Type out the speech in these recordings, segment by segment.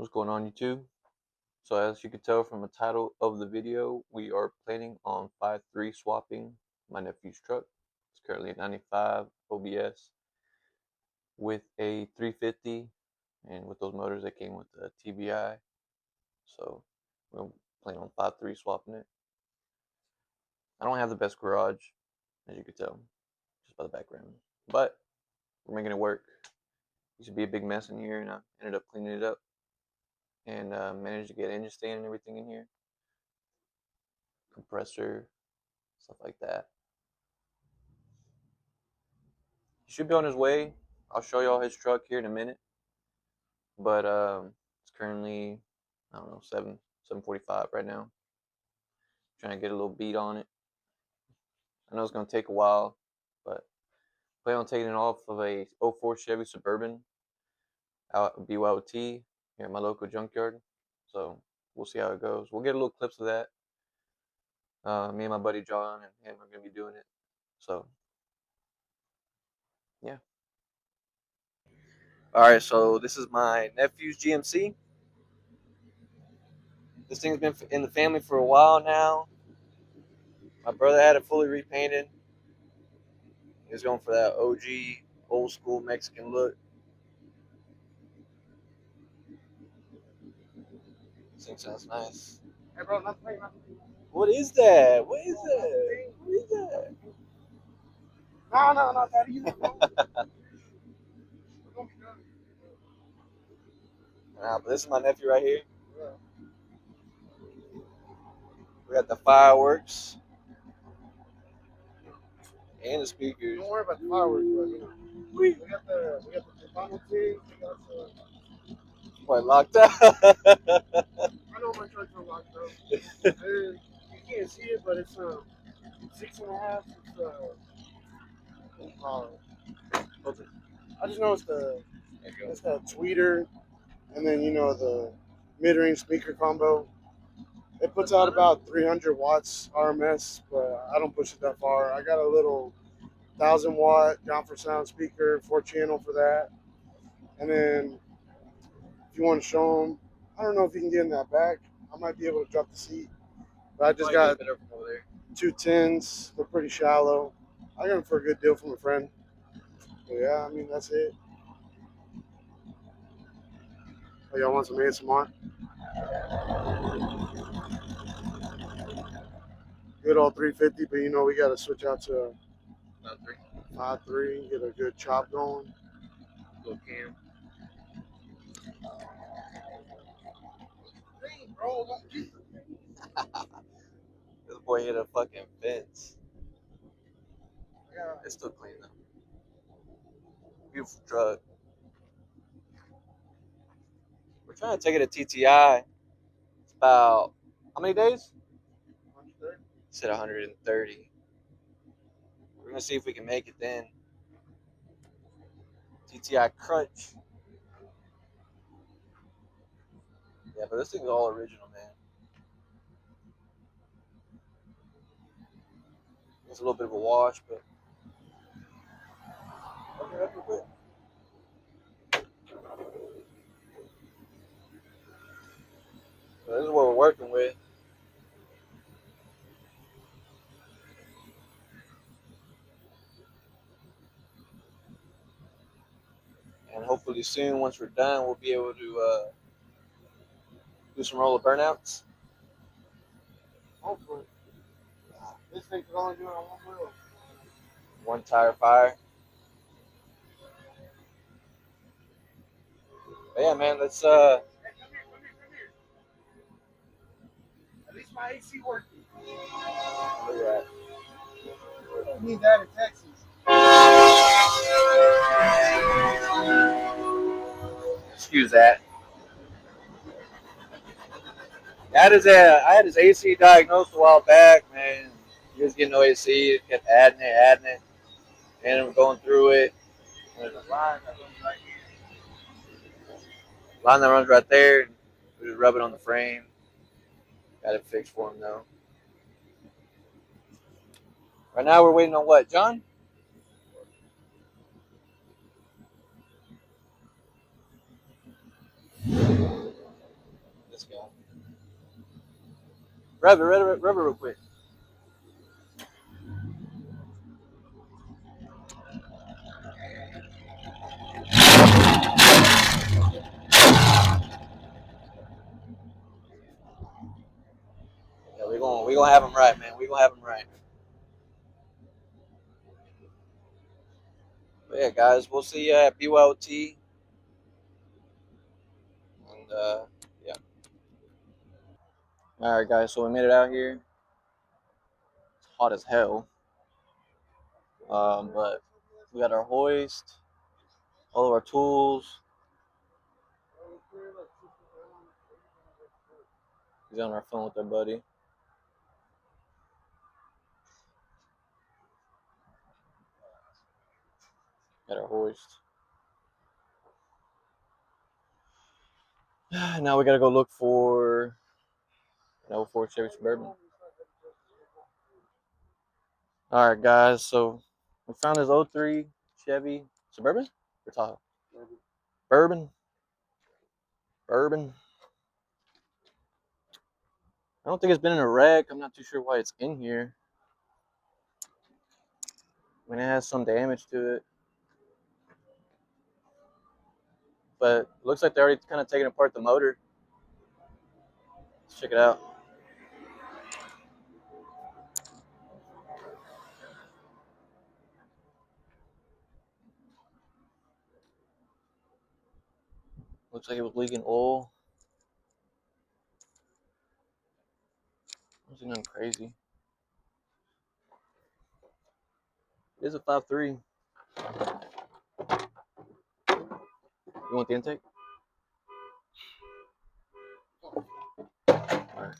What's going on, YouTube? So as you can tell from the title of the video, we are planning on 5.3 swapping my nephew's truck. It's currently a 95 OBS with a 350, and with those motors that came with the TBI. So we're planning on 5.3 swapping it. I don't have the best garage, as you can tell, just by the background, but we're making it work. Used to be a big mess in here, and I ended up cleaning it up and managed to get engine stand and everything in here, compressor, stuff like that. He should be on his way. I'll show y'all his truck here in a minute, but it's currently, I don't know, 7:45 right now. Trying to get a little beat on it. I know it's gonna take a while, but plan on taking it off of a '04 Chevy Suburban out at BYOT here at my local junkyard. So we'll see how it goes. We'll get a little clips of that. Me and my buddy John and him are gonna be doing it. So yeah. All right, so this is my nephew's GMC. This thing's been in the family for a while now. My brother had it fully repainted. He was going for that OG, old school Mexican look. This thing sounds nice. Hey, bro, not playing. What is that? What is that? What is that? No, not that either, bro. Nah, but this is my nephew right here. Yeah. We got the fireworks and the speakers. Don't worry about the fireworks, bro. We got the Chicano team. We got the. Quite locked up. I know my trucks are locked up. You can't see it, but it's 6.5. I just know it's the tweeter, and then the mid-range speaker combo. It puts out about 300 watts RMS, but I don't push it that far. I got a little 1,000-watt down for sound speaker, 4-channel for that. And then if you want to show them, I don't know if you can get in that back. I might be able to drop the seat. But I just got 210s. They're pretty shallow. I got them for a good deal from a friend. But yeah, I mean, that's it. Oh, y'all want some ASMR? Good old 350, but we got to switch out to 5.3, get a good chop going. Little cam. This boy hit a fucking fence. It's still clean though. Beautiful truck. We're trying to take it to TTI. It's about how many days? Said 130. We're gonna see if we can make it then. TTI Crunch. Yeah, but this thing's all original, man. It's a little bit of a wash, but okay, that's quick. So this is what we're working with. And hopefully soon, once we're done, we'll be able to do some roller burnouts. Hopefully. This thing could only do it on one wheel. One tire fire. But yeah, man, let's Hey, come here. At least my AC working. look at that. We need that in Texas. Excuse that. I had his AC diagnosed a while back, man. He was getting no AC, kept adding it, and I'm going through it. There's a line that runs right here. Line that runs right there. We just rub it on the frame. Got it fixed for him though. Right now we're waiting on what, John? Rev it real quick. Yeah, we gonna have him right, man. We gonna have him right. But yeah, guys, we'll see you at BYOT. And yeah. All right, guys. So we made it out here. It's hot as hell. But we got our hoist, all of our tools. He's on our phone with our buddy. Got our hoist. Now we gotta go look for an 04 Chevy Suburban. All right, guys. So we found this 03 Chevy Suburban. We're talking bourbon. Bourbon. I don't think it's been in a wreck. I'm not too sure why it's in here. I mean, it has some damage to it, but it looks like they're already kind of taking apart the motor. Let's check it out. Looks like it was leaking oil. Nothing nothing crazy. It is a 5.3. You want the intake? All right.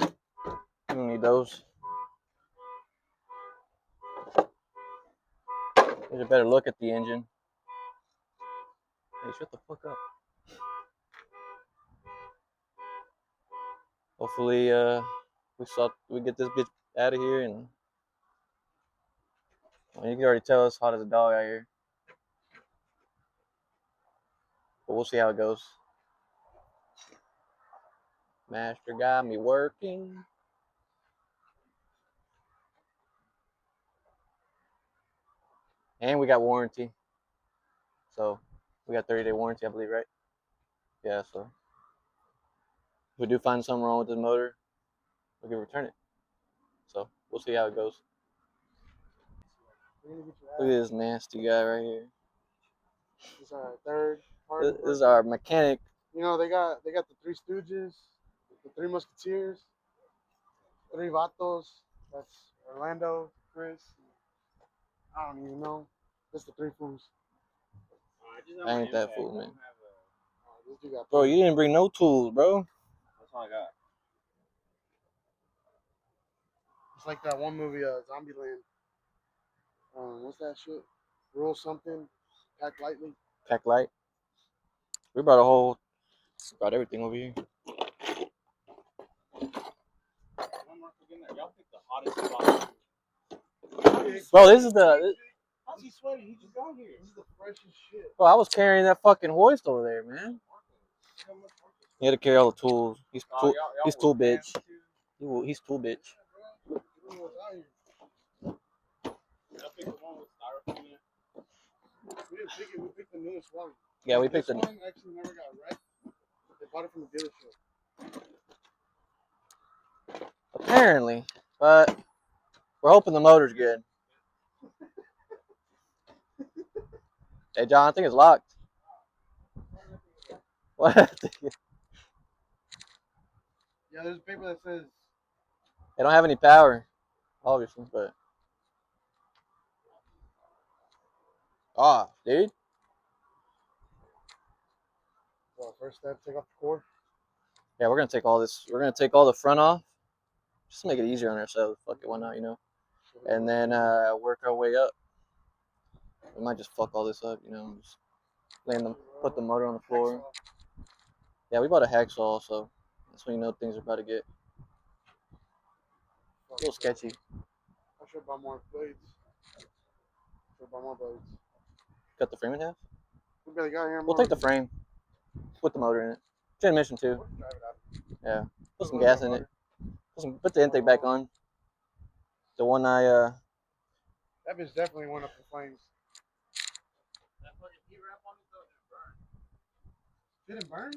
You don't need those. There's a better look at the engine. Hey, shut the fuck up. Hopefully, we get this bitch out of here, and well, you can already tell it's hot as a dog out here. But we'll see how it goes. Master got me working. And we got warranty. So we got 30-day warranty, I believe, right? Yeah, so if we do find something wrong with this motor, we can return it. So we'll see how it goes. Look at this nasty guy right here. This is our third This party. is our mechanic. You know, they got the Three Stooges, the Three Musketeers, Three Vatos. That's Orlando, Chris. I don't even know. That's the three fools. I ain't that fool, man. This dude got Bro, you didn't bring no tools, bro. That's all I got. It's like that one movie, Zombieland. What's that shit? Rule something. Pack lightly. Pack light. We brought everything over here. Y'all picked the hottest spot. Bro, this is the. How's he sweating? He just got here. This is the freshest shit. Bro, I was carrying that fucking hoist over there, man. He had to carry all the tools. He's tool bitch. He's tool bitch. Y'all picked the one with styrofoam in it. We didn't pick it. We picked the newest one. Yeah, we picked this the. one. Actually, never got wrecked. They bought it from the dealership. Apparently, but we're hoping the motor's good. Hey, John, I think it's locked. What? Yeah, there's a paper that says. They don't have any power, obviously, but. Ah, dude. Well, first step, take off the core. Yeah, we're gonna take all this. We're gonna take all the front off, just to make it easier on ourselves. Fuck it, why not? You know. And then work our way up. We might just fuck all this up, you know. Just put the motor on the floor. Yeah, we bought a hacksaw, so that's when you know things are about to get a little sketchy. I should buy more blades. Should buy more blades. Cut the frame in half. We barely got here. We'll take the frame. Put the motor in it. Transmission too. We'll drive it out. Yeah. Put some gas in it. Put the intake back on. The one I That bitch definitely went up in flames. That fucking heat wrap on it though didn't burn. Did it burn?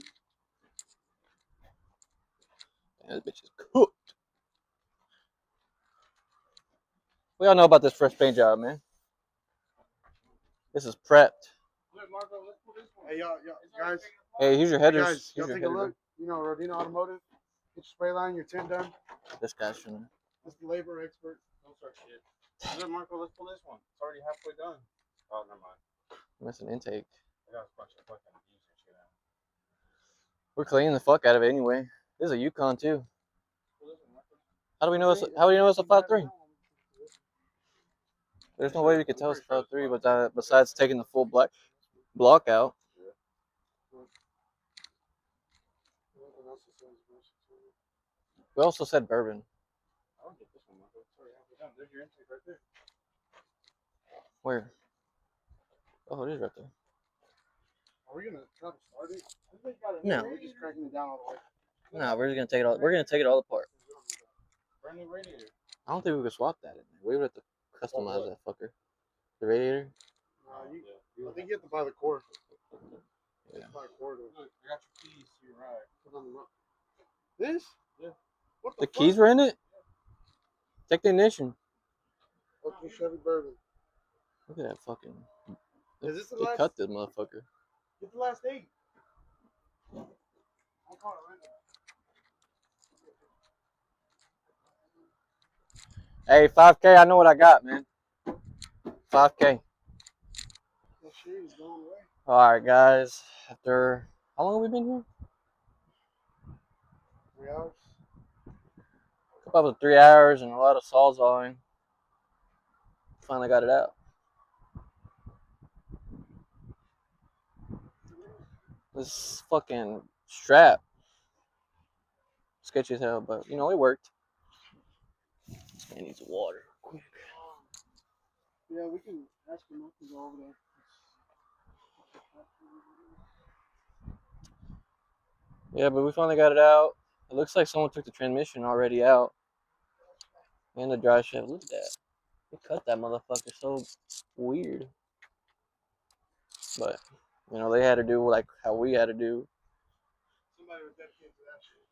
Yeah, this bitch is cooked. We all know about this fresh paint job, man. This is prepped. Look, Marco, let's pull this one. Hey, y'all guys. Hey, here's your Hey, headers. guys, y'all Here's take your a header. look. You know, Rodina Automotive. Get your spray line, your tint done. This guy's trying to. This is the labor expert. Don't start shit. Look, Marco, let's pull this one. It's already halfway done. Oh, never mind. Missing intake. I got a bunch of fucking views and shit out. We're cleaning the fuck out of it anyway. This is a Yukon too. Pull this one, Marco. How do we know it's? How do you know it's a 5.3? There's no way we could tell it's a 5.3, but besides taking the full black block out. We also said bourbon. I don't get this one, Marco. It's already halfway done. There's your intake right there. Where? Oh, it is right there. Are we gonna try to start it? I think got it. No. We're just cracking it down all the way. No, we're just gonna take it all. We're gonna take it all apart. Brand new radiator. I don't think we could swap that in there. We would have to customize that fucker. The radiator. I think you have to buy the cord. Yeah. Buy a cord. Look, I got your keys to your ride. Put on the rock. This? Yeah. What The fuck? keys were in it. Take the ignition. Okay, Chevy Bourbon. Look at that fucking. Is this the They last? cut this motherfucker. Get the last 8. I'll call it right now. Hey, 5K. I know what I got, man. 5K. That shit is going away. All right, guys. After how long have we been here? 3 hours. About 3 hours and a lot of sawzawing. Finally got it out. This fucking strap. Sketchy as hell, but you know, it worked. Man needs water. Quick. Yeah, we can ask him to go over there. Yeah, but we finally got it out. It looks like someone took the transmission already out. And the dry shaft. Look at that. They cut that motherfucker so weird. But, you know, they had to do like how we had to do. Somebody was dedicated to that shit.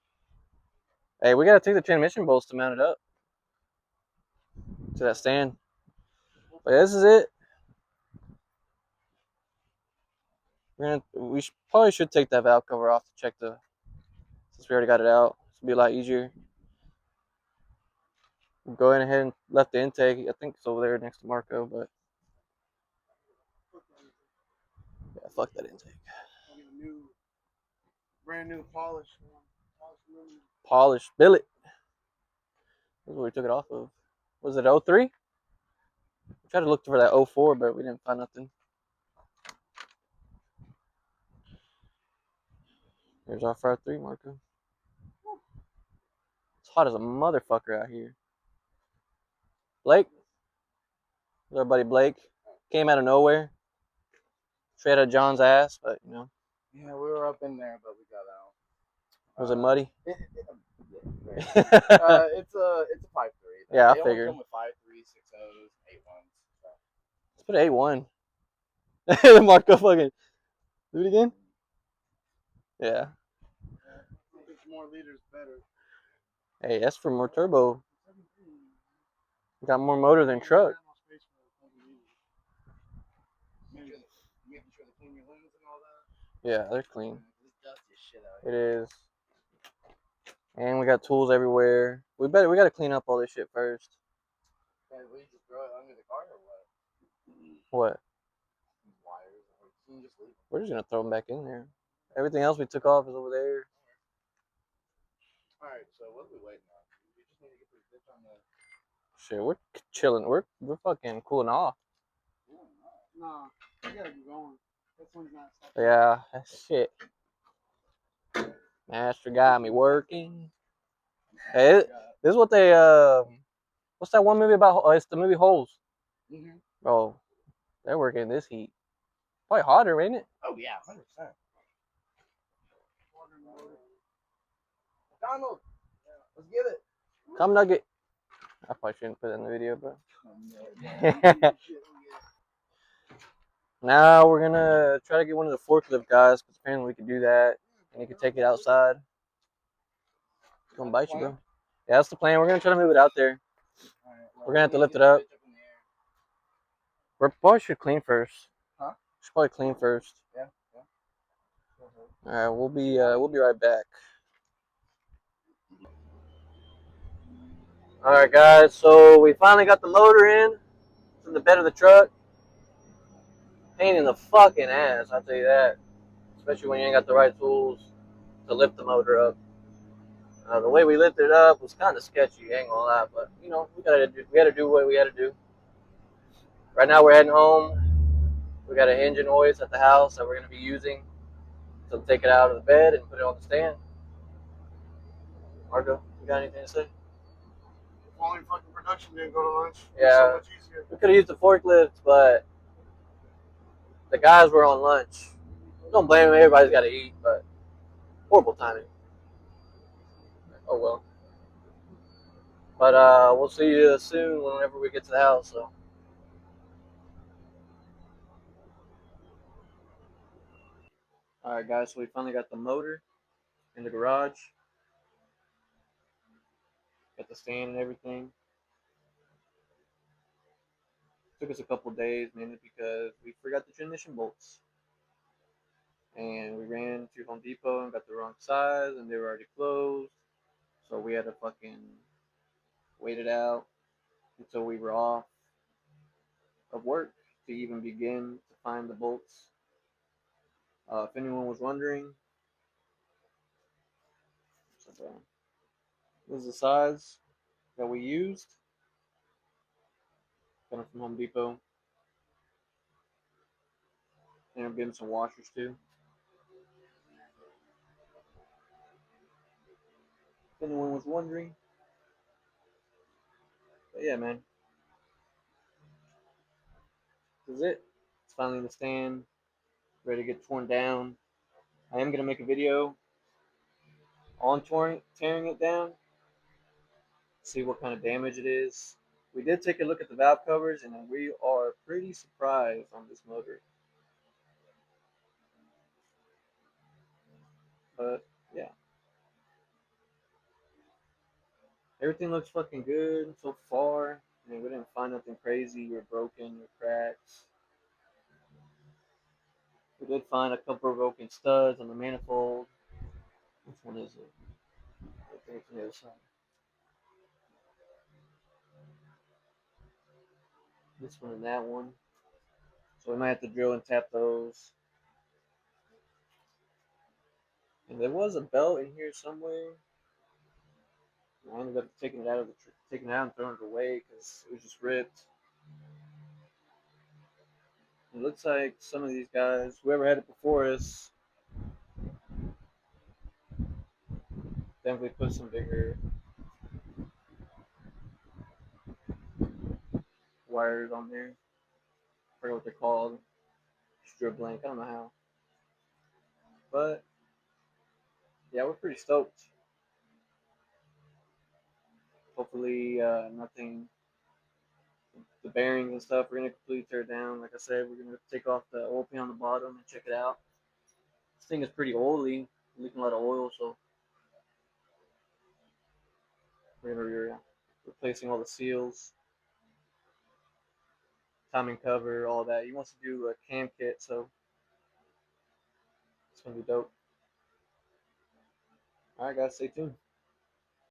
Hey, we gotta take the transmission bolts to mount it up to that stand. But this is it. We probably should take that valve cover off to check since we already got it out. This will be a lot easier. Go ahead and left the intake. I think it's over there next to Marco, but yeah, fuck that intake. Brand new polish. Polished billet. This is where we took it off of. Was it 03? We tried to look for that 04, but we didn't find nothing. Here's our 5.3, Marco. It's hot as a motherfucker out here. Blake? Our buddy Blake. Came out of nowhere. Straight out of John's ass, but you know. Yeah, we were up in there, but we got out. Was it muddy? It's a 5.3. Yeah, I they figured. Only come with 5.3, 6.0s, 8.1s. So. Let's put an 8.1. Marco fucking. Do it again? Yeah. I think more liters better. Hey, that's for more turbo. Got more motor than truck. Making sure to clean your lens and all that. Yeah, they're clean. It's dusty as shit out It here. is. And we got tools everywhere. We gotta clean up all this shit first. Yeah, we just throw it under the car or what? What? Wires. Or can you just leave them? We're just gonna throw them back in there. Everything else we took off is over there. Alright, so what are we waiting on? We just need to get this bitch on the. Shit, we're chilling. We're fucking cooling off. Nah, you gotta be going. This one's not stopping. Yeah, that's shit. Master got me working. Hey, this is what they what's that one movie about? It's the movie Holes. Mm-hmm. Bro, they're working in this heat. Probably hotter, ain't it? Oh yeah, 100%. Donald, let's get it. Come Nugget. I probably shouldn't put it in the video, but now we're gonna try to get one of the forklift guys because apparently we can do that and he can take it outside. It's gonna bite you, bro. Yeah, that's the plan. We're gonna try to move it out there. We're gonna have to lift it up. We probably should clean first. Huh? Should probably clean first. Yeah. All right, we'll be right back. All right, guys. So we finally got the motor in. It's in the bed of the truck. Pain in the fucking ass, I'll tell you that. Especially when you ain't got the right tools to lift the motor up. The way we lifted it up was kind of sketchy, ain't gonna lie, but you know we gotta do what we gotta do. Right now we're heading home. We got an engine hoist at the house that we're gonna be using to take it out of the bed and put it on the stand. Marco, you got anything to say? If only fucking production didn't go to lunch. Yeah. So much easier. We could have used the forklift, but the guys were on lunch. Don't blame them. Everybody's got to eat, but horrible timing. Oh well. But we'll see you soon whenever we get to the house. So. All right, guys. So we finally got the motor in the garage. Got the stand and everything. Took us a couple days, mainly because we forgot the transmission bolts. And we ran to Home Depot and got the wrong size, and they were already closed. So we had to fucking wait it out until we were off of work to even begin to find the bolts. If anyone was wondering, this is the size that we used. Got it from Home Depot. And I'm getting some washers too. If anyone was wondering. But yeah, man. This is it. It's finally in the stand. Ready to get torn down. I am going to make a video on tearing it down. See what kind of damage it is. We did take a look at the valve covers and we are pretty surprised on this motor. But yeah. Everything looks fucking good so far. I mean, we didn't find nothing crazy or broken or cracks. We did find a couple of broken studs on the manifold. Which one is it? I think it's on the other side. This one and that one. So we might have to drill and tap those. And there was a belt in here somewhere. I ended up taking it out and throwing it away because it was just ripped. It looks like some of these guys, whoever had it before us, definitely put some bigger wires on there. I forget what they're called. Strip blank. I don't know how. But yeah, we're pretty stoked. Hopefully, nothing. The bearings and stuff, we're gonna completely tear it down. Like I said, we're gonna take off the oil pan on the bottom and check it out. This thing is pretty oily, leaking a lot of oil, so we're gonna be replacing all the seals, timing cover, all that. He wants to do a cam kit, so it's gonna be dope. All right, guys, stay tuned.